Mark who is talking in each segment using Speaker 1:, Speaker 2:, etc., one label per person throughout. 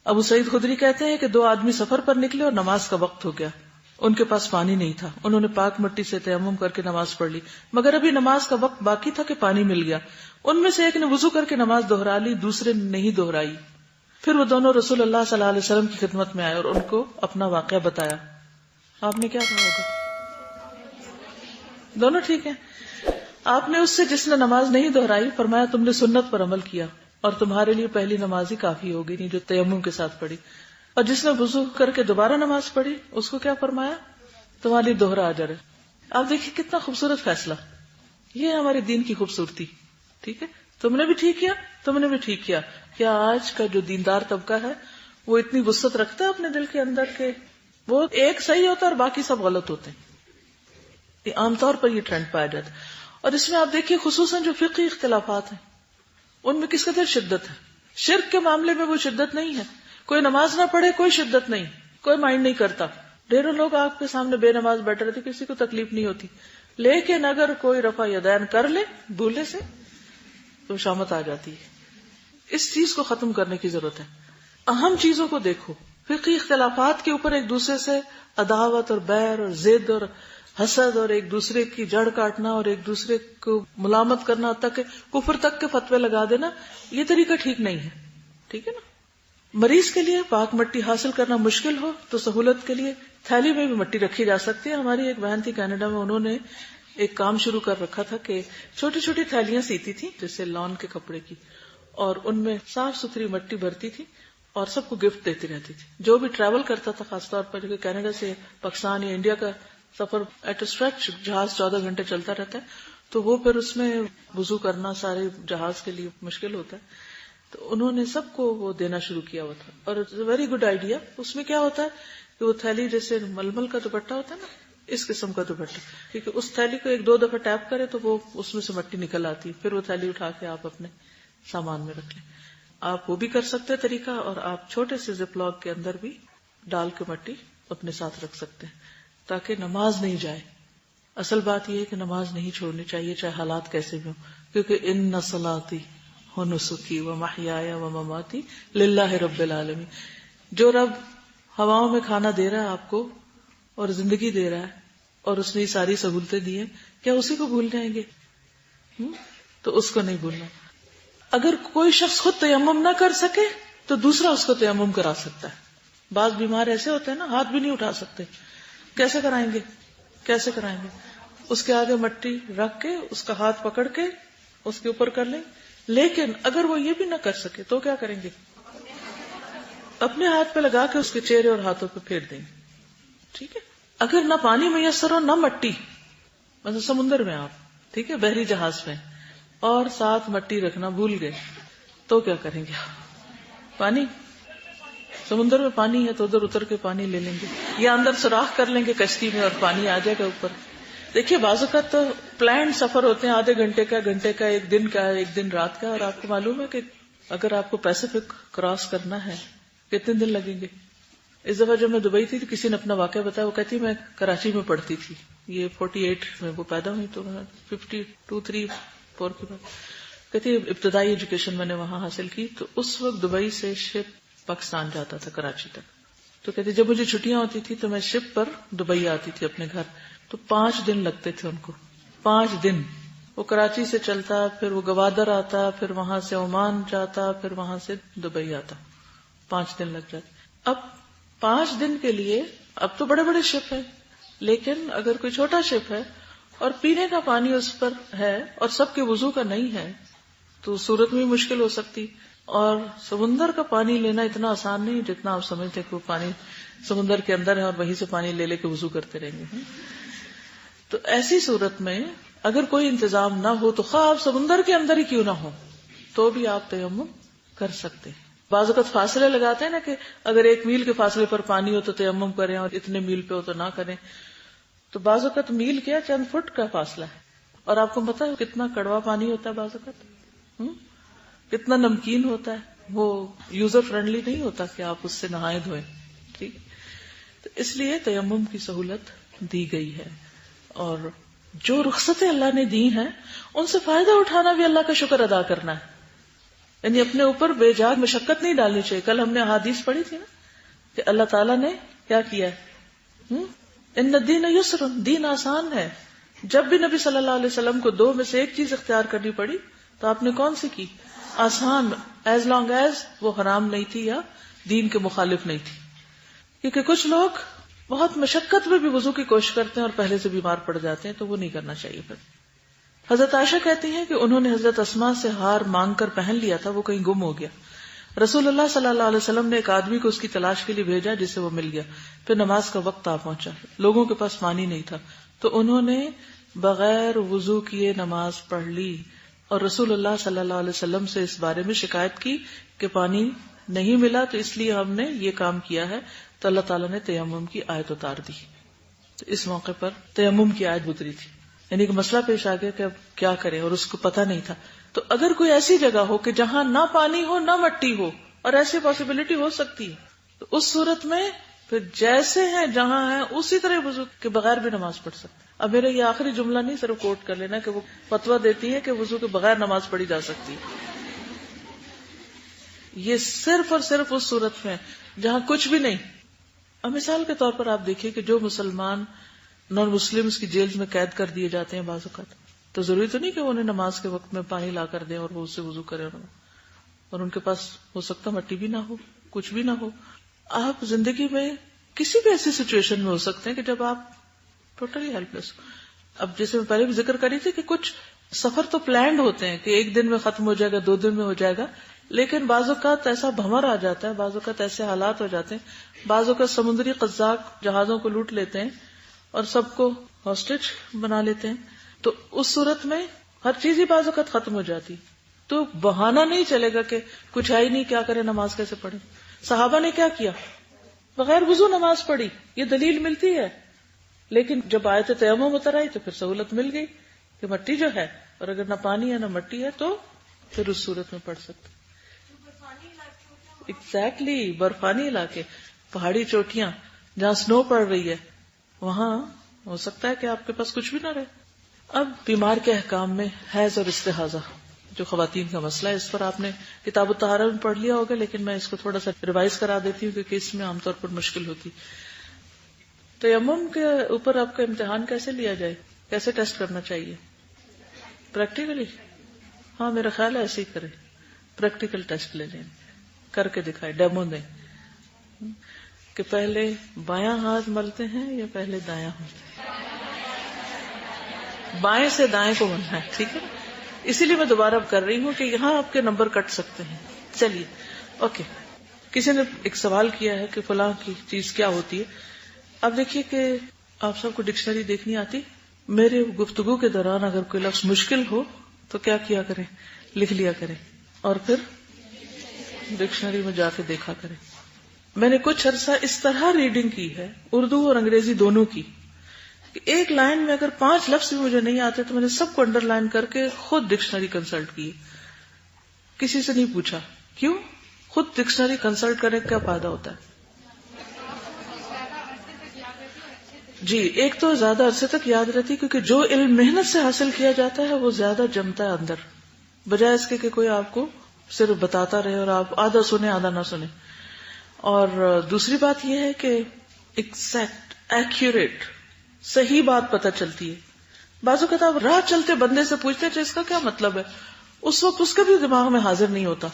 Speaker 1: ابو سعید خدری کہتے ہیں کہ 2 آدمی سفر پر نکلے اور نماز کا وقت ہو گیا، ان کے پاس پانی نہیں تھا، انہوں نے پاک مٹی سے تیمم کر کے نماز پڑھ لی، مگر ابھی نماز کا وقت باقی تھا کہ پانی مل گیا۔ ان میں سے ایک نے وضو کر کے نماز دہرا لی، دوسرے نے نہیں دہرائی۔ پھر وہ دونوں رسول اللہ صلی اللہ علیہ وسلم کی خدمت میں آئے اور ان کو اپنا واقعہ بتایا۔ آپ نے کیا کہا ہوگا؟ دونوں ٹھیک ہیں۔ آپ نے اس سے جس نے نماز نہیں دہرائی فرمایا تم نے سنت پر عمل کیا اور تمہارے لیے پہلی نماز ہی کافی ہوگی، نہیں جو تیمم کے ساتھ پڑھی، اور جس نے وضو کر کے دوبارہ نماز پڑھی اس کو کیا فرمایا؟ تمہاری دوہرا اجر ہے۔ آپ دیکھیے کتنا خوبصورت فیصلہ، یہ ہے ہمارے دین کی خوبصورتی۔ ٹھیک ہے، تم نے بھی ٹھیک کیا، تم نے بھی ٹھیک کیا۔ کیا آج کا جو دیندار طبقہ ہے وہ اتنی وسعت رکھتا ہے اپنے دل کے اندر کہ وہ ایک صحیح ہوتا ہے اور باقی سب غلط ہوتے ہیں؟ عام طور پر یہ ٹرینڈ پایا جاتا ہے، اور اس میں آپ دیکھیے خصوصاً جو فقہی اختلافات ہیں ان میں کس قدر شدت ہے۔ شرک کے معاملے میں وہ شدت نہیں ہے، کوئی نماز نہ پڑھے کوئی شدت نہیں، کوئی مائنڈ نہیں کرتا، ڈھیروں لوگ آپ کے سامنے بے نماز بیٹھ رہے تھے، کسی کو تکلیف نہیں ہوتی، لیکن اگر کوئی رفع یدین کر لے بھولے سے تو شامت آ جاتی ہے۔ اس چیز کو ختم کرنے کی ضرورت ہے۔ اہم چیزوں کو دیکھو، فقہی اختلافات کے اوپر ایک دوسرے سے عداوت اور بیر اور ضد اور حسد اور ایک دوسرے کی جڑ کاٹنا اور ایک دوسرے کو ملامت کرنا تک کہ کفر تک کے فتوے لگا دینا، یہ طریقہ ٹھیک نہیں ہے۔ ٹھیک ہے نا؟ مریض کے لیے پاک مٹی حاصل کرنا مشکل ہو تو سہولت کے لیے تھیلی میں بھی مٹی رکھی جا سکتی ہے۔ ہماری ایک بہن تھی کینیڈا میں، انہوں نے ایک کام شروع کر رکھا تھا کہ چھوٹی چھوٹی تھیلیاں سیتی تھی جیسے لان کے کپڑے کی، اور ان میں صاف ستھری مٹی بھرتی تھی اور سب کو گفٹ دیتی رہتی تھی۔ جو بھی ٹریول کرتا تھا، خاص طور پر جو کینیڈا سے پاکستان یا انڈیا کا سفر ایٹ اسٹریچ جہاز 14 گھنٹے چلتا رہتا ہے، تو وہ پھر اس میں وضو کرنا سارے جہاز کے لیے مشکل ہوتا ہے، تو انہوں نے سب کو وہ دینا شروع کیا ہوا تھا، اور ویری گڈ آئیڈیا۔ اس میں کیا ہوتا ہے کہ وہ تھیلی جیسے ململ کا دوپٹہ ہوتا ہے نا، اس قسم کا دوپٹہ، کیونکہ اس تھیلی کو 1-2 دفعہ ٹیپ کرے تو وہ اس میں سے مٹی نکل آتی، پھر وہ تھیلی اٹھا کے آپ اپنے سامان میں رکھ لیں۔ آپ وہ بھی کر سکتے طریقہ، اور آپ چھوٹے سے زپ لاک کے اندر بھی ڈال کے مٹی اپنے ساتھ رکھ سکتے ہیں تاکہ نماز نہیں جائے۔ اصل بات یہ ہے کہ نماز نہیں چھوڑنی چاہیے چاہے حالات کیسے بھی ہوں، کیونکہ ان صلاتی و نسکی و محیایا و مماتی للہ رب العالمین۔ جو رب ہواؤں میں کھانا دے رہا ہے آپ کو اور زندگی دے رہا ہے اور اس نے ساری سہولتیں دی ہیں، کیا اسی کو بھول جائیں گے؟ تو اس کو نہیں بھولنا۔ اگر کوئی شخص خود تیمم نہ کر سکے تو دوسرا اس کو تیمم کرا سکتا ہے۔ بعض بیمار ایسے ہوتے ہیں نا، ہاتھ بھی نہیں اٹھا سکتے، کیسے کرائیں گے؟ کیسے کرائیں گے؟ اس کے آگے مٹی رکھ کے اس کا ہاتھ پکڑ کے اس کے اوپر کر لیں۔ لیکن اگر وہ یہ بھی نہ کر سکے تو کیا کریں گے؟ اپنے ہاتھ پہ لگا کے اس کے چہرے اور ہاتھوں پہ پھیر دیں گے۔ ٹھیک ہے؟ اگر نہ پانی میسر ہو نہ مٹی، مثلا سمندر میں آپ، ٹھیک ہے، بحری جہاز میں، اور ساتھ مٹی رکھنا بھول گئے تو کیا کریں گے؟ پانی، سمندر میں پانی ہے تو ادھر اتر کے پانی لے لیں گے یا اندر سوراخ کر لیں گے کشتی میں اور پانی آ جائے گا اوپر۔ دیکھیے بعض اوقات تو پلانڈ سفر ہوتے ہیں، آدھے گھنٹے کا، گھنٹے کا، ایک دن کا، ایک دن رات کا، اور آپ کو معلوم ہے کہ اگر آپ کو پیسفک کراس کرنا ہے کتنے دن لگیں گے؟ اس دفعہ جب میں دبئی تھی تو کسی نے اپنا واقعہ بتایا، وہ کہتی میں کراچی میں پڑھتی تھی، یہ 48 میں وہ پیدا ہوئی تو 52-54 کی بات، کہتی ابتدائی ایجوکیشن میں نے وہاں حاصل کی، تو اس وقت دبئی سے شپ پاکستان جاتا تھا کراچی تک، تو کہتی جب مجھے چھٹیاں ہوتی تھی تو میں شپ پر دبئی آتی تھی اپنے گھر، تو 5 دن لگتے تھے ان کو، 5 دن وہ کراچی سے چلتا، پھر وہ گوادر آتا، پھر وہاں سے عمان جاتا، پھر وہاں سے دبئی آتا، 5 دن لگ جاتے۔ اب 5 دن کے لیے، اب تو بڑے بڑے شپ ہیں، لیکن اگر کوئی چھوٹا شپ ہے اور پینے کا پانی اس پر ہے اور سب کے وضو کا نہیں ہے تو صورت میں مشکل ہو سکتی، اور سمندر کا پانی لینا اتنا آسان نہیں جتنا آپ سمجھتے کہ وہ پانی سمندر کے اندر ہے اور وہیں سے پانی لے لے کے وضو کرتے رہیں گے۔ تو ایسی صورت میں اگر کوئی انتظام نہ ہو تو خواہ آپ سمندر کے اندر ہی کیوں نہ ہو تو بھی آپ تیمم کر سکتے ہیں۔ بعض اوقات فاصلے لگاتے ہیں نا کہ اگر 1 میل کے فاصلے پر پانی ہو تو تیمم کریں اور اتنے میل پہ ہو تو نہ کریں، تو بعض اوقات میل کیا چند فٹ کا فاصلہ ہے، اور آپ کو پتا ہے کتنا کڑوا پانی ہوتا ہے، بعض اوقات کتنا نمکین ہوتا ہے، وہ یوزر فرینڈلی نہیں ہوتا کہ آپ اس سے نہائے دھوئیں۔ ٹھیک، تو اس لیے تیمم کی سہولت دی گئی ہے، اور جو رخصتیں اللہ نے دی ہیں ان سے فائدہ اٹھانا بھی اللہ کا شکر ادا کرنا ہے۔ یعنی اپنے اوپر بے جا مشقت نہیں ڈالنی چاہیے. کل ہم نے احادیث پڑھی تھی نا کہ اللہ تعالیٰ نے کیا کیا ہے, ان الدین یسر, دین آسان ہے. جب بھی نبی صلی اللہ علیہ وسلم کو دو میں سے ایک چیز اختیار کرنی پڑی تو آپ نے کون سی کی؟ آسان, ایز لانگ ایز وہ حرام نہیں تھی یا دین کے مخالف نہیں تھی. کیونکہ کچھ لوگ بہت مشقت میں بھی وضو کی کوشش کرتے ہیں اور پہلے سے بیمار پڑ جاتے ہیں, تو وہ نہیں کرنا چاہیے. پھر حضرت عائشہ کہتی ہیں کہ انہوں نے حضرت اسماء سے ہار مانگ کر پہن لیا تھا, وہ کہیں گم ہو گیا. رسول اللہ صلی اللہ علیہ وسلم نے ایک آدمی کو اس کی تلاش کے لیے بھیجا جس سے وہ مل گیا. پھر نماز کا وقت آ پہنچا, لوگوں کے پاس پانی نہیں تھا, تو انہوں نے بغیر وضو کیے نماز پڑھ لی اور رسول اللہ صلی اللہ علیہ وسلم سے اس بارے میں شکایت کی کہ پانی نہیں ملا, تو اس لیے ہم نے یہ کام کیا ہے. تو اللہ تعالیٰ نے تیمم کی آیت اتار دی. تو اس موقع پر تیمم کی آیت اتری تھی. یعنی کہ مسئلہ پیش آ گیا کہ اب کیا کریں, اور اس کو پتہ نہیں تھا. تو اگر کوئی ایسی جگہ ہو کہ جہاں نہ پانی ہو نہ مٹی ہو, اور ایسی پاسبلٹی ہو سکتی ہے, تو اس صورت میں پھر جیسے ہیں جہاں ہیں اسی طرح وضو کے بغیر بھی نماز پڑھ سکتے. اب میرا یہ آخری جملہ نہیں صرف کوٹ کر لینا کہ وہ فتویٰ دیتی ہے کہ وضو کے بغیر نماز پڑھی جا سکتی ہے. یہ صرف اور صرف اس صورت میں جہاں کچھ بھی نہیں. اب مثال کے طور پر آپ دیکھیے کہ جو مسلمان نان مسلمز کی جیل میں قید کر دیے جاتے ہیں بعض اوقات, تو ضروری تو نہیں کہ انہیں نماز کے وقت میں پانی لا کر دیں اور وہ اس سے وضو کریں, اور ان کے پاس ہو سکتا مٹی بھی نہ ہو, کچھ بھی نہ ہو. آپ زندگی میں کسی بھی ایسی سچویشن میں ہو سکتے ہیں کہ جب آپ ٹوٹلی ہیلپ لیس ہو. اب جیسے میں پہلے بھی ذکر کری تھی کہ کچھ سفر تو پلانڈ ہوتے ہیں کہ ایک دن میں ختم ہو جائے گا, 2 دن میں ہو جائے گا, لیکن بعض اوقات ایسا بھمر آ جاتا ہے, بعض اوقات ایسے حالات ہو جاتے ہیں, بعض اوقات سمندری قزاق جہازوں کو لوٹ لیتے ہیں اور سب کو ہاسٹیج بنا لیتے ہیں. تو اس صورت میں ہر چیز ہی بعض اوقات ختم ہو جاتی. تو بہانہ نہیں چلے گا کہ کچھ ہے ہی نہیں, کیا کرے, نماز کیسے پڑھے. صحابہ نے کیا کیا, بغیر وضو نماز پڑھی. یہ دلیل ملتی ہے, لیکن جب آیت تیمم اتر آئی تو پھر سہولت مل گئی کہ مٹی جو ہے, اور اگر نہ پانی ہے نہ مٹی ہے تو پھر اس صورت میں پڑھ سکتے. ایگزیکٹلی, برفانی علاقے, پہاڑی چوٹیاں جہاں سنو پڑ رہی ہے, وہاں ہو سکتا ہے کہ آپ کے پاس کچھ بھی نہ رہے. اب بیمار کے احکام میں حیض اور استحاضہ جو خواتین کا مسئلہ ہے, اس پر آپ نے کتاب الطہارہ میں پڑھ لیا ہوگا, لیکن میں اس کو تھوڑا سا ریوائز کرا دیتی ہوں کیونکہ اس میں عام طور پر مشکل ہوتی. تیمم کے اوپر آپ کا امتحان کیسے لیا جائے, کیسے ٹیسٹ کرنا چاہیے؟ پریکٹیکلی, ہاں میرا خیال ہے ایسے ہی کریں, پریکٹیکل ٹیسٹ لے لیں, کر کے دکھائے, ڈیمو دیں کہ پہلے بایاں ہاتھ ملتے ہیں یا پہلے دایاں ہوتے ہیں. بائیں سے دائیں کو ملنا ہے, ٹھیک ہے. اسی لیے میں دوبارہ کر رہی ہوں کہ یہاں آپ کے نمبر کٹ سکتے ہیں. چلیے اوکے. کسی نے ایک سوال کیا ہے کہ فلاں کی چیز کیا ہوتی ہے. اب دیکھیے کہ آپ سب کو ڈکشنری دیکھنی آتی. میرے گفتگو کے دوران اگر کوئی لفظ مشکل ہو تو کیا کیا کریں, لکھ لیا کریں اور پھر ڈکشنری میں جا کے دیکھا کریں. میں نے کچھ عرصہ اس طرح ریڈنگ کی ہے, اردو اور انگریزی دونوں کی, کہ ایک لائن میں اگر 5 لفظ بھی مجھے نہیں آتے تو میں نے سب کو انڈر لائن کر کے خود ڈکشنری کنسلٹ کی. کسی سے نہیں پوچھا. کیوں؟ خود ڈکشنری کنسلٹ کرنے کا کیا فائدہ ہوتا ہے؟ جی, ایک تو زیادہ عرصے تک یاد رہتی, کیونکہ جو علم محنت سے حاصل کیا جاتا ہے وہ زیادہ جمتا ہے اندر, بجائے اس کے کہ کوئی آپ کو صرف بتاتا رہے اور آپ آدھا سنیں آدھا نہ سنیں. اور دوسری بات یہ ہے کہ ایگزیکٹ, ایکوریٹ, صحیح بات پتہ چلتی ہے. بعض اوقات آپ راہ چلتے بندے سے پوچھتے ہیں اس کا کیا مطلب ہے, اس وقت اس کے بھی دماغ میں حاضر نہیں ہوتا,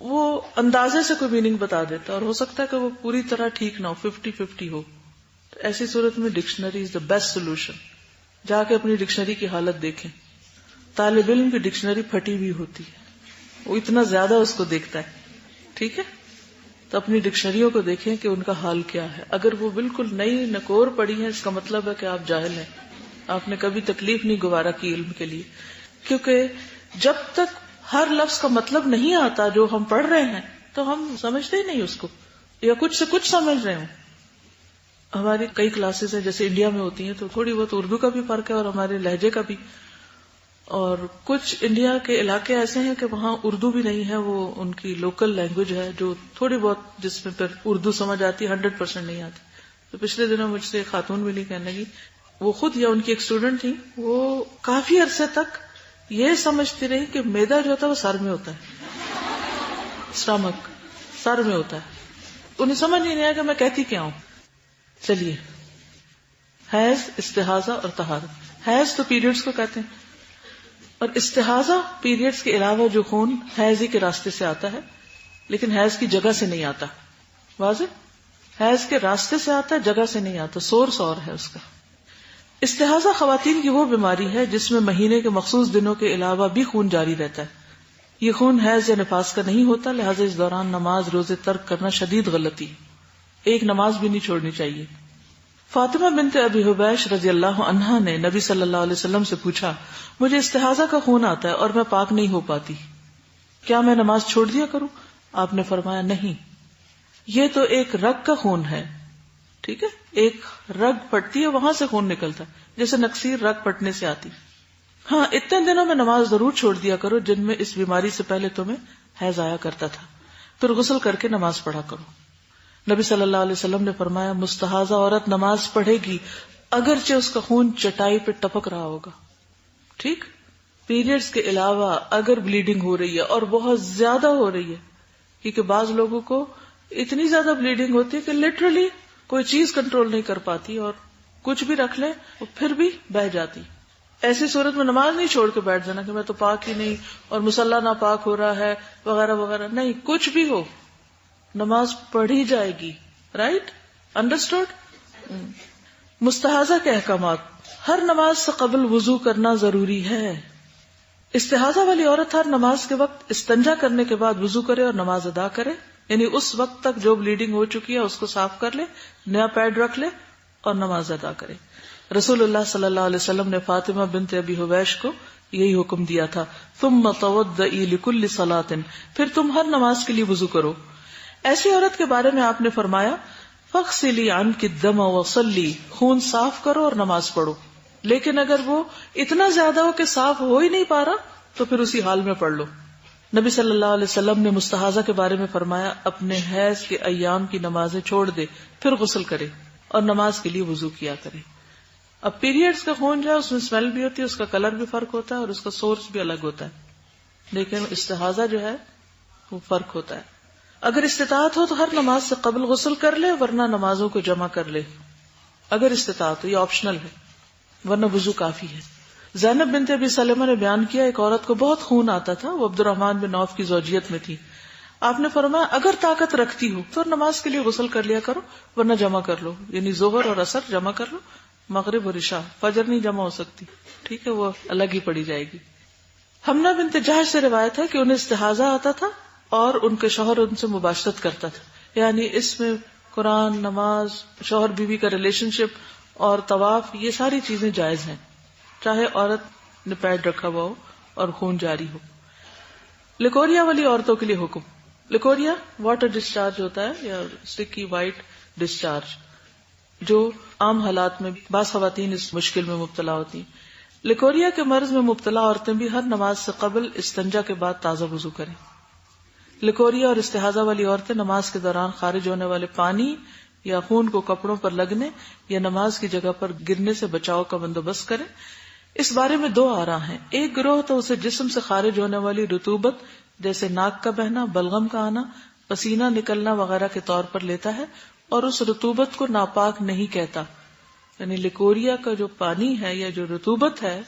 Speaker 1: وہ اندازے سے کوئی میننگ بتا دیتا, اور ہو سکتا ہے کہ وہ پوری طرح ٹھیک نہ ہو, 50-50 ہو. ایسی صورت میں dictionary is the best solution. جا کے اپنی ڈکشنری کی حالت دیکھیں. طالب علم کی ڈکشنری پھٹی ہوئی ہوتی ہے, وہ اتنا زیادہ اس کو دیکھتا ہے, ٹھیک ہے. تو اپنی ڈکشنریوں کو دیکھیں کہ ان کا حال کیا ہے. اگر وہ بالکل نئی نکور پڑی ہیں, اس کا مطلب ہے کہ آپ جاہل ہیں, آپ نے کبھی تکلیف نہیں گوارا کی علم کے لیے. کیونکہ جب تک ہر لفظ کا مطلب نہیں آتا جو ہم پڑھ رہے ہیں تو ہم سمجھتے ہی نہیں اس کو, یا کچھ سے کچھ سمجھ رہے ہوں. ہماری کئی کلاسز ہیں جیسے انڈیا میں ہوتی ہیں تو تھوڑی بہت اردو کا بھی فرق ہے اور ہمارے لہجے کا بھی, اور کچھ انڈیا کے علاقے ایسے ہیں کہ وہاں اردو بھی نہیں ہے, وہ ان کی لوکل لینگویج ہے جو تھوڑی بہت, جس میں پھر اردو سمجھ آتی, 100% نہیں آتی. تو پچھلے دنوں مجھ سے ایک خاتون ملی, کہنے لگی وہ خود یا ان کی ایک اسٹوڈنٹ تھی, وہ کافی عرصے تک یہ سمجھتی رہی کہ میدا جو ہوتا ہے وہ سر میں ہوتا ہے. اسٹمک، سر میں ہوتا ہے. انہیں سمجھ نہیں آیا کہ میں کہتی کیا ہوں. چلیے، حیض، استحاضہ اور طہارت. حیض تو پیریڈز کو کہتے ہیں، اور استحاضہ پیریڈز کے علاوہ جو خون حیض ہی کے راستے سے آتا ہے، لیکن حیض کی جگہ سے نہیں آتا. واضح؟ حیض کے راستے سے آتا ہے، جگہ سے نہیں آتا، سورس اور ہے اس کا. استحاضہ خواتین کی وہ بیماری ہے جس میں مہینے کے مخصوص دنوں کے علاوہ بھی خون جاری رہتا ہے. یہ خون حیض یا نفاس کا نہیں ہوتا، لہٰذا اس دوران نماز روزے ترک کرنا شدید غلطی. ایک نماز بھی نہیں چھوڑنی چاہیے. فاطمہ بنت ابی حبیش رضی اللہ عنہا نے نبی صلی اللہ علیہ وسلم سے پوچھا، مجھے استحاضہ کا خون آتا ہے اور میں پاک نہیں ہو پاتی، کیا میں نماز چھوڑ دیا کروں؟ آپ نے فرمایا نہیں، یہ تو ایک رگ کا خون ہے. ٹھیک ہے، ایک رگ پٹتی ہے، وہاں سے خون نکلتا ہے، جیسے نکسیر رگ پٹنے سے آتی. ہاں، اتنے دنوں میں نماز ضرور چھوڑ دیا کرو جن میں اس بیماری سے پہلے تمہیں حیض آیا کرتا تھا، پھر غسل کر کے نماز پڑھا کرو. نبی صلی اللہ علیہ وسلم نے فرمایا، مستحاضہ عورت نماز پڑھے گی اگرچہ اس کا خون چٹائی پہ ٹپک رہا ہوگا. ٹھیک، پیریڈز کے علاوہ اگر بلیڈنگ ہو رہی ہے اور بہت زیادہ ہو رہی ہے، کیونکہ بعض لوگوں کو اتنی زیادہ بلیڈنگ ہوتی ہے کہ لٹرلی کوئی چیز کنٹرول نہیں کر پاتی اور کچھ بھی رکھ لے وہ پھر بھی بہہ جاتی. ایسی صورت میں نماز نہیں چھوڑ کے بیٹھ جانا کہ میں تو پاک ہی نہیں اور مصلی ناپاک ہو رہا ہے وغیرہ وغیرہ. نہیں، کچھ بھی ہو نماز پڑھی جائے گی. رائٹ؟ انڈرسٹوڈ؟ مستحاضہ کے احکامات. ہر نماز سے قبل وضو کرنا ضروری ہے. استحاضہ والی عورت ہر نماز کے وقت استنجا کرنے کے بعد وضو کرے اور نماز ادا کرے، یعنی اس وقت تک جو بلیڈنگ ہو چکی ہے اس کو صاف کر لے، نیا پیڈ رکھ لے اور نماز ادا کرے. رسول اللہ صلی اللہ علیہ وسلم نے فاطمہ بنت ابی حبیش کو یہی حکم دیا تھا، ثم توضئی لکل صلاۃ، پھر تم ہر نماز کے لیے وضو کرو. ایسی عورت کے بارے میں آپ نے فرمایا، فاغسلی عنک الدم وصلی، خون صاف کرو اور نماز پڑھو. لیکن اگر وہ اتنا زیادہ ہو کہ صاف ہو ہی نہیں پا رہا تو پھر اسی حال میں پڑھ لو. نبی صلی اللہ علیہ وسلم نے مستحاضہ کے بارے میں فرمایا، اپنے حیض کے ایام کی نمازیں چھوڑ دے، پھر غسل کرے اور نماز کے لیے وضو کیا کرے. اب پیریڈز کا خون جو ہے اس میں اسمیل بھی ہوتی ہے، اس کا کلر بھی فرق ہوتا ہے اور اس کا سورس بھی الگ ہوتا ہے، لیکن استحاضہ جو ہے وہ فرق ہوتا ہے. اگر استطاعت ہو تو ہر نماز سے قبل غسل کر لے، ورنہ نمازوں کو جمع کر لے. اگر استطاعت ہو، یہ آپشنل ہے، ورنہ وضو کافی ہے. زینب بنت ابی سلمہ نے بیان کیا، ایک عورت کو بہت خون آتا تھا، وہ عبد الرحمن بن عوف کی زوجیت میں تھی. آپ نے فرمایا، اگر طاقت رکھتی ہو تو نماز کے لیے غسل کر لیا کرو، ورنہ جمع کر لو، یعنی ظہر اور عصر جمع کر لو، مغرب اور عشاء، فجر نہیں جمع ہو سکتی. ٹھیک ہے، وہ الگ ہی پڑی جائے گی. حمنہ بنت جہش سے روایت ہے کہ انہیں استحاضہ آتا تھا اور ان کے شوہر ان سے مباشرت کرتا تھا. یعنی اس میں قرآن، نماز، شوہر بیوی کا ریلیشن شپ اور طواف، یہ ساری چیزیں جائز ہیں، چاہے عورت نے پیڈ رکھا ہوا ہو اور خون جاری ہو. لیکوریا والی عورتوں کے لیے حکم. لیکوریا واٹر ڈسچارج ہوتا ہے یا سٹکی وائٹ ڈسچارج، جو عام حالات میں بعض خواتین اس مشکل میں مبتلا ہوتی ہیں. لیکوریا کے مرض میں مبتلا عورتیں بھی ہر نماز سے قبل استنجا کے بعد تازہ وضو کریں. لیکوریا اور استحاضہ والی عورتیں نماز کے دوران خارج ہونے والے پانی یا خون کو کپڑوں پر لگنے یا نماز کی جگہ پر گرنے سے بچاؤ کا بندوبست کریں. اس بارے میں دو آراء ہیں. ایک گروہ تو اسے جسم سے خارج ہونے والی رطوبت جیسے ناک کا بہنا، بلغم کا آنا، پسینہ نکلنا وغیرہ کے طور پر لیتا ہے اور اس رطوبت کو ناپاک نہیں کہتا. یعنی لیکوریا کا جو پانی ہے یا جو رطوبت ہے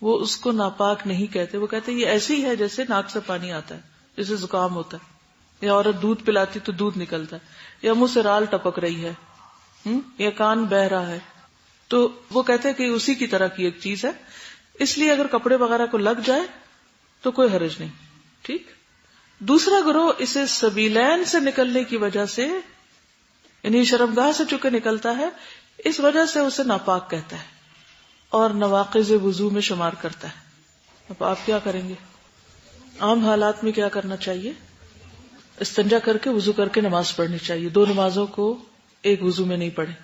Speaker 1: وہ اس کو ناپاک نہیں کہتے، وہ کہتے یہ ایسی ہے جیسے ناک سے پانی آتا ہے، جیسے زکام ہوتا ہے، یا عورت دودھ پلاتی تو دودھ نکلتا ہے، یا منہ سے رال ٹپک رہی ہے، یا کان بہہ رہا ہے، تو وہ کہتے ہیں کہ اسی کی طرح کی ایک چیز ہے. اس لیے اگر کپڑے وغیرہ کو لگ جائے تو کوئی حرج نہیں. ٹھیک. دوسرا گروہ اسے سبیلین سے نکلنے کی وجہ سے، یعنی شرمگاہ سے چکے نکلتا ہے، اس وجہ سے اسے ناپاک کہتا ہے اور نواقض وضو میں شمار کرتا ہے. اب آپ کیا کریں گے؟ عام حالات میں کیا کرنا چاہیے؟ استنجا کر کے وضو کر کے نماز پڑھنی چاہیے. دو نمازوں کو ایک وضو میں نہیں پڑھیں.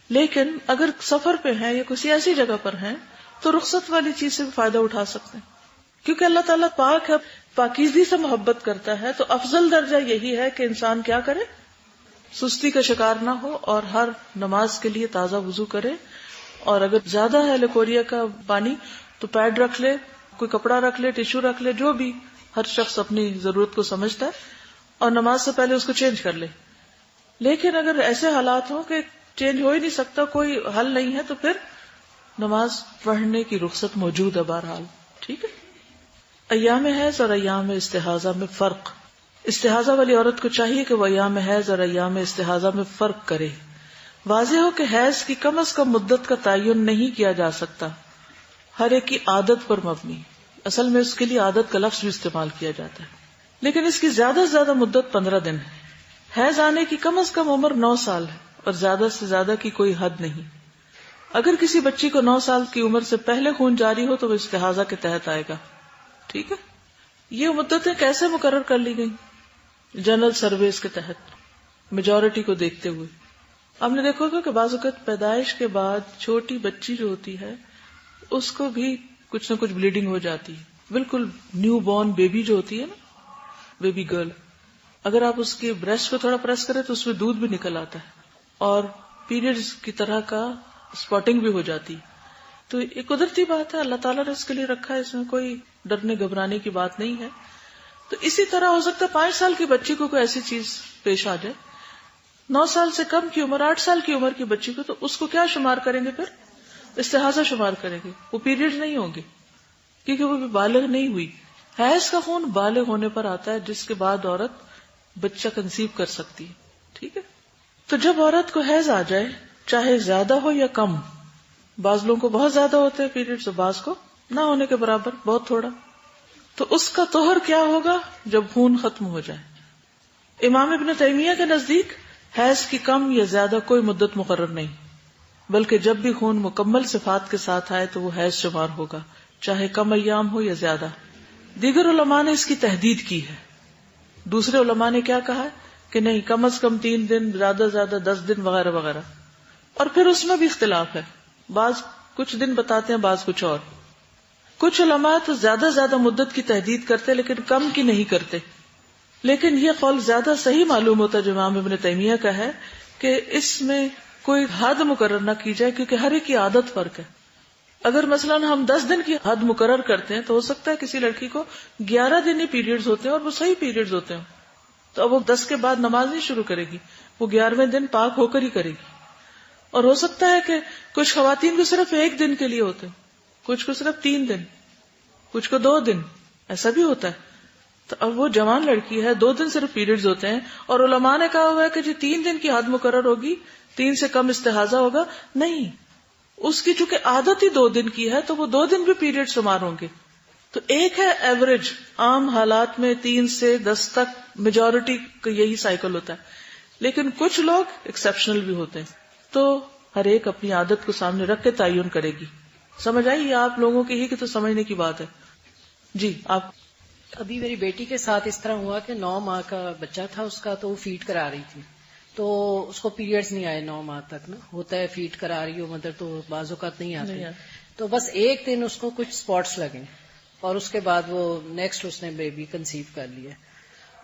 Speaker 1: لیکن اگر سفر پہ ہیں یا کسی ایسی جگہ پر ہیں تو رخصت والی چیز سے بھی فائدہ اٹھا سکتے ہیں، کیونکہ اللہ تعالیٰ پاک ہے، پاکیزگی سے محبت کرتا ہے. تو افضل درجہ یہی ہے کہ انسان کیا کرے، سستی کا شکار نہ ہو اور ہر نماز کے لیے تازہ وضو کرے. اور اگر زیادہ ہے لیکوریا کا پانی تو پیڈ رکھ لے، کوئی کپڑا رکھ لے، ٹیشو رکھ لے، جو بھی ہر شخص اپنی ضرورت کو سمجھتا ہے. اور نماز سے پہلے اس کو چینج کر لے. لیکن اگر ایسے حالات ہوں کہ چینج ہو ہی نہیں سکتا, کوئی حل نہیں ہے, تو پھر نماز پڑھنے کی رخصت موجود ہے بہرحال. ٹھیک ہے. ایام حیض اور ایام استحاضہ میں فرق. استحاضہ والی عورت کو چاہیے کہ وہ ایام حیض اور ایام استحاضہ میں فرق کرے. واضح ہو کہ حیض کی کم از کم مدت کا تعین نہیں کیا جا سکتا, ہر ایک کی عادت پر مبنی. اصل میں اس کے لیے عادت کا لفظ بھی استعمال کیا جاتا ہے, لیکن اس کی زیادہ سے زیادہ مدت 15 دن ہے. حیض آنے کی کم از کم عمر 9 سال ہے اور زیادہ سے زیادہ کی کوئی حد نہیں. اگر کسی بچی کو 9 سال کی عمر سے پہلے خون جاری ہو تو وہ استحاضہ کے تحت آئے گا. ٹھیک ہے. یہ مدتیں کیسے مقرر کر لی گئی؟ جنرل سرویز کے تحت, میجورٹی کو دیکھتے ہوئے. آپ نے دیکھا ہوگا کہ بعض اوقات پیدائش کے بعد چھوٹی بچی جو ہوتی ہے اس کو بھی کچھ نہ کچھ بلیڈنگ ہو جاتی ہے. بالکل نیو بورن بیبی جو ہوتی ہے نا, بیبی گرل, اگر آپ اس کے بریسٹ کو تھوڑا پریس کریں تو اس میں دودھ بھی نکل آتا ہے اور پیریڈز کی طرح کا اسپاٹنگ بھی ہو جاتی. تو یہ قدرتی بات ہے, اللہ تعالیٰ نے اس کے لیے رکھا ہے, اس میں کوئی ڈرنے گھبرانے کی بات نہیں ہے. تو اسی طرح ہو سکتا ہے 5 سال کی بچی کو کوئی ایسی چیز پیش آ جائے, 9 سال سے کم کی عمر, 8 سال کی عمر کی بچی کو, تو اس کو کیا شمار کریں گے؟ پھر استحاضہ شمار کریں گے. وہ پیریڈ نہیں ہوں گے کیونکہ وہ بھی بالغ نہیں ہوئی. حیض کا خون بالغ ہونے پر آتا ہے جس کے بعد عورت بچہ کنسیو کر سکتی ہے. ٹھیک ہے. تو جب عورت کو حیض آ جائے, چاہے زیادہ ہو یا کم, بعض لوگوں کو بہت زیادہ ہوتے ہیں پیریڈز, بعض کو نہ ہونے کے برابر, بہت تھوڑا, تو اس کا طہر کیا ہوگا جب خون ختم ہو جائے؟ امام ابن تیمیہ کے نزدیک حیض کی کم یا زیادہ کوئی مدت مقرر نہیں, بلکہ جب بھی خون مکمل صفات کے ساتھ آئے تو وہ حیض شمار ہوگا, چاہے کم ایام ہو یا زیادہ. دیگر علماء نے اس کی تحدید کی ہے. دوسرے علماء نے کیا کہا ہے کہ نہیں, کم از کم 3 دن, زیادہ سے زیادہ 10 دن وغیرہ وغیرہ. اور پھر اس میں بھی اختلاف ہے, بعض کچھ دن بتاتے ہیں, بعض کچھ اور. کچھ علماء تو زیادہ مدت کی تحدید کرتے لیکن کم کی نہیں کرتے. لیکن یہ قول زیادہ صحیح معلوم ہوتا جو امام ابن تیمیہ کا ہے کہ اس میں کوئی حد مقرر نہ کی جائے, کیونکہ ہر ایک کی عادت فرق ہے. اگر مثلا ہم 10 دن کی حد مقرر کرتے ہیں تو ہو سکتا ہے کسی لڑکی کو 11 دن ہی پیریڈز ہوتے ہیں اور وہ صحیح پیریڈز ہوتے ہیں, تو اب وہ 10 کے بعد نماز نہیں شروع کرے گی, وہ 11ویں دن پاک ہو کر ہی کرے گی. اور ہو سکتا ہے کہ کچھ خواتین کو صرف 1 دن کے لیے ہوتے ہیں, کچھ کو صرف 3 دن, کچھ کو 2 دن, ایسا بھی ہوتا ہے. تو اب وہ جوان لڑکی ہے, 2 دن صرف پیریڈز ہوتے ہیں, اور علماء نے کہا ہوا ہے کہ جی 3 دن کی حد مقرر ہوگی, 3 سے کم استحاضہ ہوگا. نہیں, اس کی چونکہ عادت ہی 2 دن کی ہے تو وہ 2 دن بھی پیریڈ شمار ہوں گے. تو ایک ہے ایوریج, عام حالات میں 3 سے 10 تک میجورٹی کا یہی سائیکل ہوتا ہے, لیکن کچھ لوگ ایکسیپشنل بھی ہوتے ہیں. تو ہر ایک اپنی عادت کو سامنے رکھ کے تعین کرے گی. سمجھ آئی؟ یہ آپ لوگوں کی ہی کہ تو سمجھنے کی بات ہے. جی آپ.
Speaker 2: ابھی میری بیٹی کے ساتھ اس طرح ہوا کہ 9 ماہ کا بچہ تھا اس کا, تو وہ فیڈ کرا رہی تھی, تو اس کو پیریڈز نہیں آئے 9 ماہ تک. نا ہوتا ہے فیڈ کرا رہی ہو مدر تو بعض اوقات نہیں آتے, تو بس 1 دن اس کو کچھ اسپاٹس لگے اور اس کے بعد وہ نیکسٹ اس نے بیبی کنسیو کر لیا.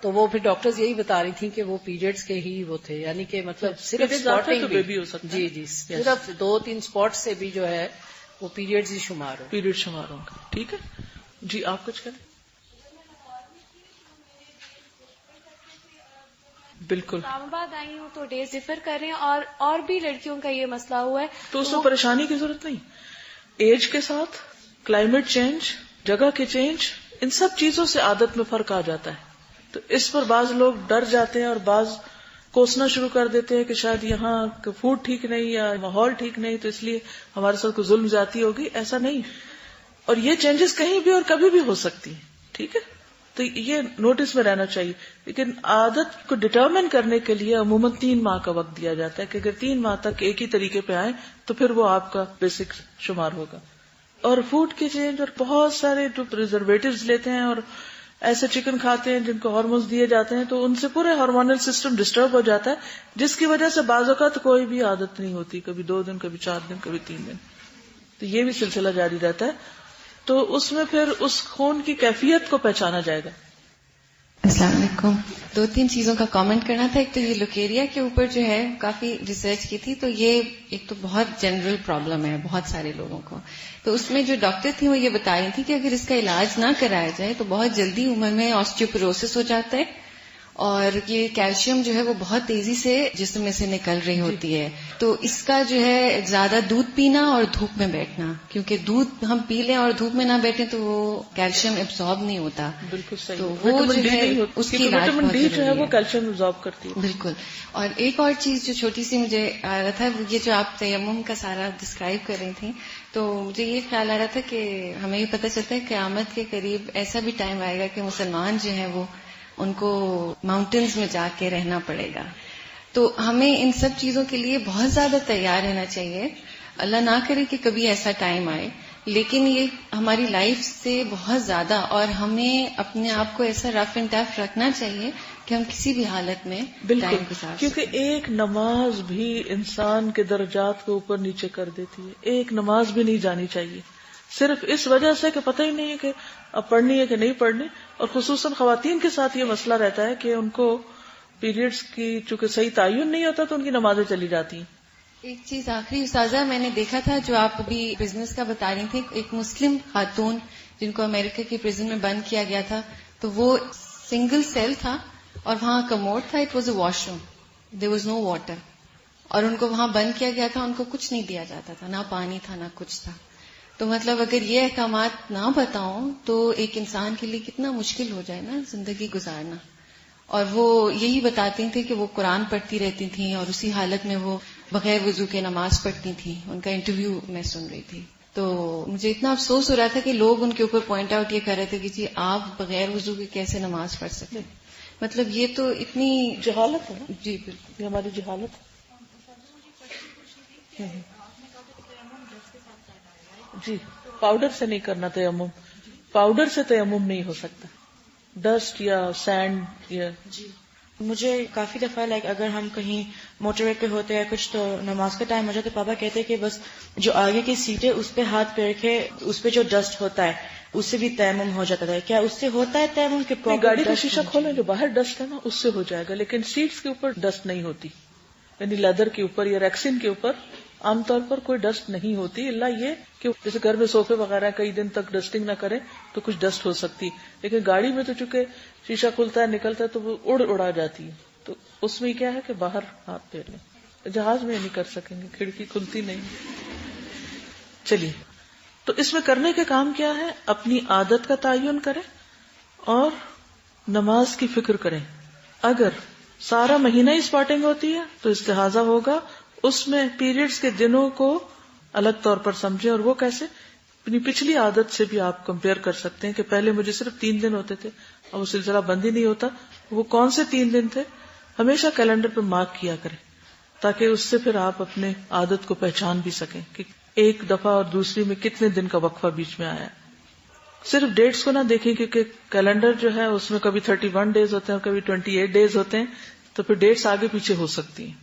Speaker 2: تو وہ پھر ڈاکٹرز یہی بتا رہی تھیں کہ وہ پیریڈز کے ہی وہ تھے, یعنی کہ مطلب صرف اسپاٹنگ
Speaker 1: بیبی ہو سکتا ہے.
Speaker 2: جی صرف 2-3 اسپاٹ سے بھی جو ہے وہ پیریڈز ہی شمار ہو,
Speaker 1: پیریڈ شمار ہوں گا. ٹھیک ہے جی, آپ کچھ کریں. بالکل
Speaker 3: اسلام آباد آئی ہوں تو ڈیز ڈفر کر رہے ہیں, اور بھی لڑکیوں کا یہ مسئلہ ہوا ہے,
Speaker 1: تو اس میں پریشانی کی ضرورت نہیں. ایج کے ساتھ کلائمیٹ چینج, جگہ کے چینج, ان سب چیزوں سے عادت میں فرق آ جاتا ہے. تو اس پر بعض لوگ ڈر جاتے ہیں اور بعض کوسنا شروع کر دیتے ہیں کہ شاید یہاں فوڈ ٹھیک نہیں یا ماحول ٹھیک نہیں, تو اس لیے ہمارے ساتھ کوئی ظلم زیادتی ہوگی. ایسا نہیں, اور یہ چینجز کہیں بھی اور کبھی بھی ہو سکتی ہیں. ٹھیک ہے, تو یہ نوٹس میں رہنا چاہیے. لیکن عادت کو ڈٹرمن کرنے کے لیے عموماً 3 ماہ کا وقت دیا جاتا ہے کہ اگر 3 ماہ تک ایک ہی طریقے پہ آئیں تو پھر وہ آپ کا بیسک شمار ہوگا. اور فوڈ کی چینج, اور بہت سارے جو پریزرویٹوز لیتے ہیں اور ایسے چکن کھاتے ہیں جن کو ہارمونز دیے جاتے ہیں, تو ان سے پورے ہارمونل سسٹم ڈسٹرب ہو جاتا ہے, جس کی وجہ سے بعض اوقات کوئی بھی عادت نہیں ہوتی, کبھی 2 دن, کبھی 4 دن, کبھی 3 دن. تو یہ بھی سلسلہ جاری رہتا ہے. تو اس میں پھر اس خون کی کیفیت کو پہچانا جائے گا.
Speaker 4: السلام علیکم. 2-3 چیزوں کا کامنٹ کرنا تھا. ایک تو یہ لوکیریا کے اوپر جو ہے کافی ریسرچ کی تھی, تو یہ ایک تو بہت جنرل پرابلم ہے بہت سارے لوگوں کو. تو اس میں جو ڈاکٹر تھی وہ یہ بتا رہی تھی کہ اگر اس کا علاج نہ کرایا جائے تو بہت جلدی عمر میں آسٹیوپروسس ہو جاتا ہے, اور یہ کیلشیم جو ہے وہ بہت تیزی سے جسم میں سے نکل رہی ہوتی ہے. تو اس کا جو ہے زیادہ دودھ پینا اور دھوپ میں بیٹھنا, کیونکہ دودھ ہم پی لیں اور دھوپ میں نہ بیٹھیں تو وہ کیلشیم ابزارب نہیں ہوتا.
Speaker 1: بالکل صحیح.
Speaker 4: تو وہ جو ہے اس کی علاج
Speaker 1: وٹامن
Speaker 4: بہت
Speaker 1: ڈی جو ہے
Speaker 4: ضروری
Speaker 1: وہ کیلشیم ابزارب کرتی ہے.
Speaker 4: بالکل. اور ایک اور چیز جو چھوٹی سی مجھے آ رہا تھا, یہ جو آپ تیمم کا سارا ڈسکرائب کر رہی تھیں, تو مجھے یہ خیال آ رہا تھا کہ ہمیں یہ پتہ چلتا ہے قیامت کے قریب ایسا بھی ٹائم آئے گا کہ مسلمان جو ہیں وہ ان کو ماؤنٹینز میں جا کے رہنا پڑے گا. تو ہمیں ان سب چیزوں کے لیے بہت زیادہ تیار رہنا چاہیے. اللہ نہ کرے کہ کبھی ایسا ٹائم آئے, لیکن یہ ہماری لائف سے بہت زیادہ, اور ہمیں اپنے آپ کو ایسا رف اینڈ ٹف رکھنا چاہیے کہ ہم کسی بھی حالت میں ٹائم گزار سکیں.
Speaker 1: کیونکہ ایک نماز بھی انسان کے درجات کو اوپر نیچے کر دیتی ہے. ایک نماز بھی نہیں جانی چاہیے صرف اس وجہ سے کہ پتہ ہی نہیں ہے کہ اب پڑھنی ہے کہ نہیں پڑھنی. اور خصوصاً خواتین کے ساتھ یہ مسئلہ رہتا ہے کہ ان کو پیریڈز کی چونکہ صحیح تعین نہیں ہوتا تو ان کی نمازیں چلی جاتی ہیں.
Speaker 4: ایک چیز آخری استاذہ میں نے دیکھا تھا جو آپ ابھی بزنس کا بتا رہی تھی, ایک مسلم خاتون جن کو امریکہ کی پرزن میں بند کیا گیا تھا, تو وہ سنگل سیل تھا اور وہاں کموڈ تھا, it was a wash room, there was no water, اور ان کو وہاں بند کیا گیا تھا, ان کو کچھ نہیں دیا جاتا تھا, نہ پانی تھا نہ کچھ تھا. تو مطلب اگر یہ احکامات نہ بتاؤں تو ایک انسان کے لیے کتنا مشکل ہو جائے نا زندگی گزارنا. اور وہ یہی بتاتی تھیں کہ وہ قرآن پڑھتی رہتی تھیں اور اسی حالت میں وہ بغیر وضو کے نماز پڑھتی تھیں. ان کا انٹرویو میں سن رہی تھی, تو مجھے اتنا افسوس ہو رہا تھا کہ لوگ ان کے اوپر پوائنٹ آؤٹ یہ کر رہے تھے کہ جی آپ بغیر وضو کے کیسے نماز پڑھ سکتے ہیں. مطلب یہ تو اتنی
Speaker 1: جہالت ہے نا.
Speaker 4: جی بالکل,
Speaker 1: یہ ہماری جہالت ہے. جی پاؤڈر سے نہیں کرنا تیمم, پاؤڈر سے تیمم نہیں ہو سکتا, ڈسٹ یا سینڈ یا.
Speaker 5: جی مجھے کافی دفعہ اگر ہم کہیں موٹر وے پہ ہوتے ہیں کچھ تو نماز کا ٹائم ہو جاتا, پاپا کہتے ہیں کہ بس جو آگے کی سیٹ ہے اس پہ ہاتھ پہ رکھے, اس پہ جو ڈسٹ ہوتا ہے اس سے بھی تیمم ہو جاتا ہے. کیا اس سے ہوتا ہے تیمم کہ
Speaker 1: گاڑی کا شیشہ کھولیں جو باہر ڈسٹ ہے نا اس سے ہو جائے گا, لیکن سیٹس کے اوپر ڈسٹ نہیں ہوتی, یعنی لیدر کے اوپر یا ریکسن کے اوپر عام طور پر کوئی ڈسٹ نہیں ہوتی, اللہ یہ کہ جیسے گھر میں صوفے وغیرہ کئی دن تک ڈسٹنگ نہ کریں تو کچھ ڈسٹ ہو سکتی, لیکن گاڑی میں تو چونکہ شیشہ کھلتا ہے نکلتا ہے تو وہ اڑا جاتی ہے, تو اس میں کیا ہے کہ باہر ہاتھ پھیر لیں. جہاز میں نہیں کر سکیں گے, کھڑکی کھلتی نہیں. چلیے, تو اس میں کرنے کے کام کیا ہے, اپنی عادت کا تعین کریں اور نماز کی فکر کریں. اگر سارا مہینہ ہی اسپاٹنگ ہوتی ہے تو استحاضہ ہوگا, اس میں پیریڈز کے دنوں کو الگ طور پر سمجھیں. اور وہ کیسے, اپنی پچھلی عادت سے بھی آپ کمپیئر کر سکتے ہیں کہ پہلے مجھے صرف 3 دن ہوتے تھے اور وہ سلسلہ بند ہی نہیں ہوتا, وہ کون سے 3 دن تھے ہمیشہ کیلنڈر پہ مارک کیا کریں, تاکہ اس سے پھر آپ اپنے عادت کو پہچان بھی سکیں کہ ایک دفعہ اور دوسری میں کتنے دن کا وقفہ بیچ میں آیا. صرف ڈیٹس کو نہ دیکھیں, کیونکہ کیلنڈر جو ہے اس میں کبھی 31 ڈیز ہوتے ہیں اور کبھی 28 ڈیز ہوتے ہیں, تو پھر ڈیٹس آگے پیچھے ہو سکتی ہیں.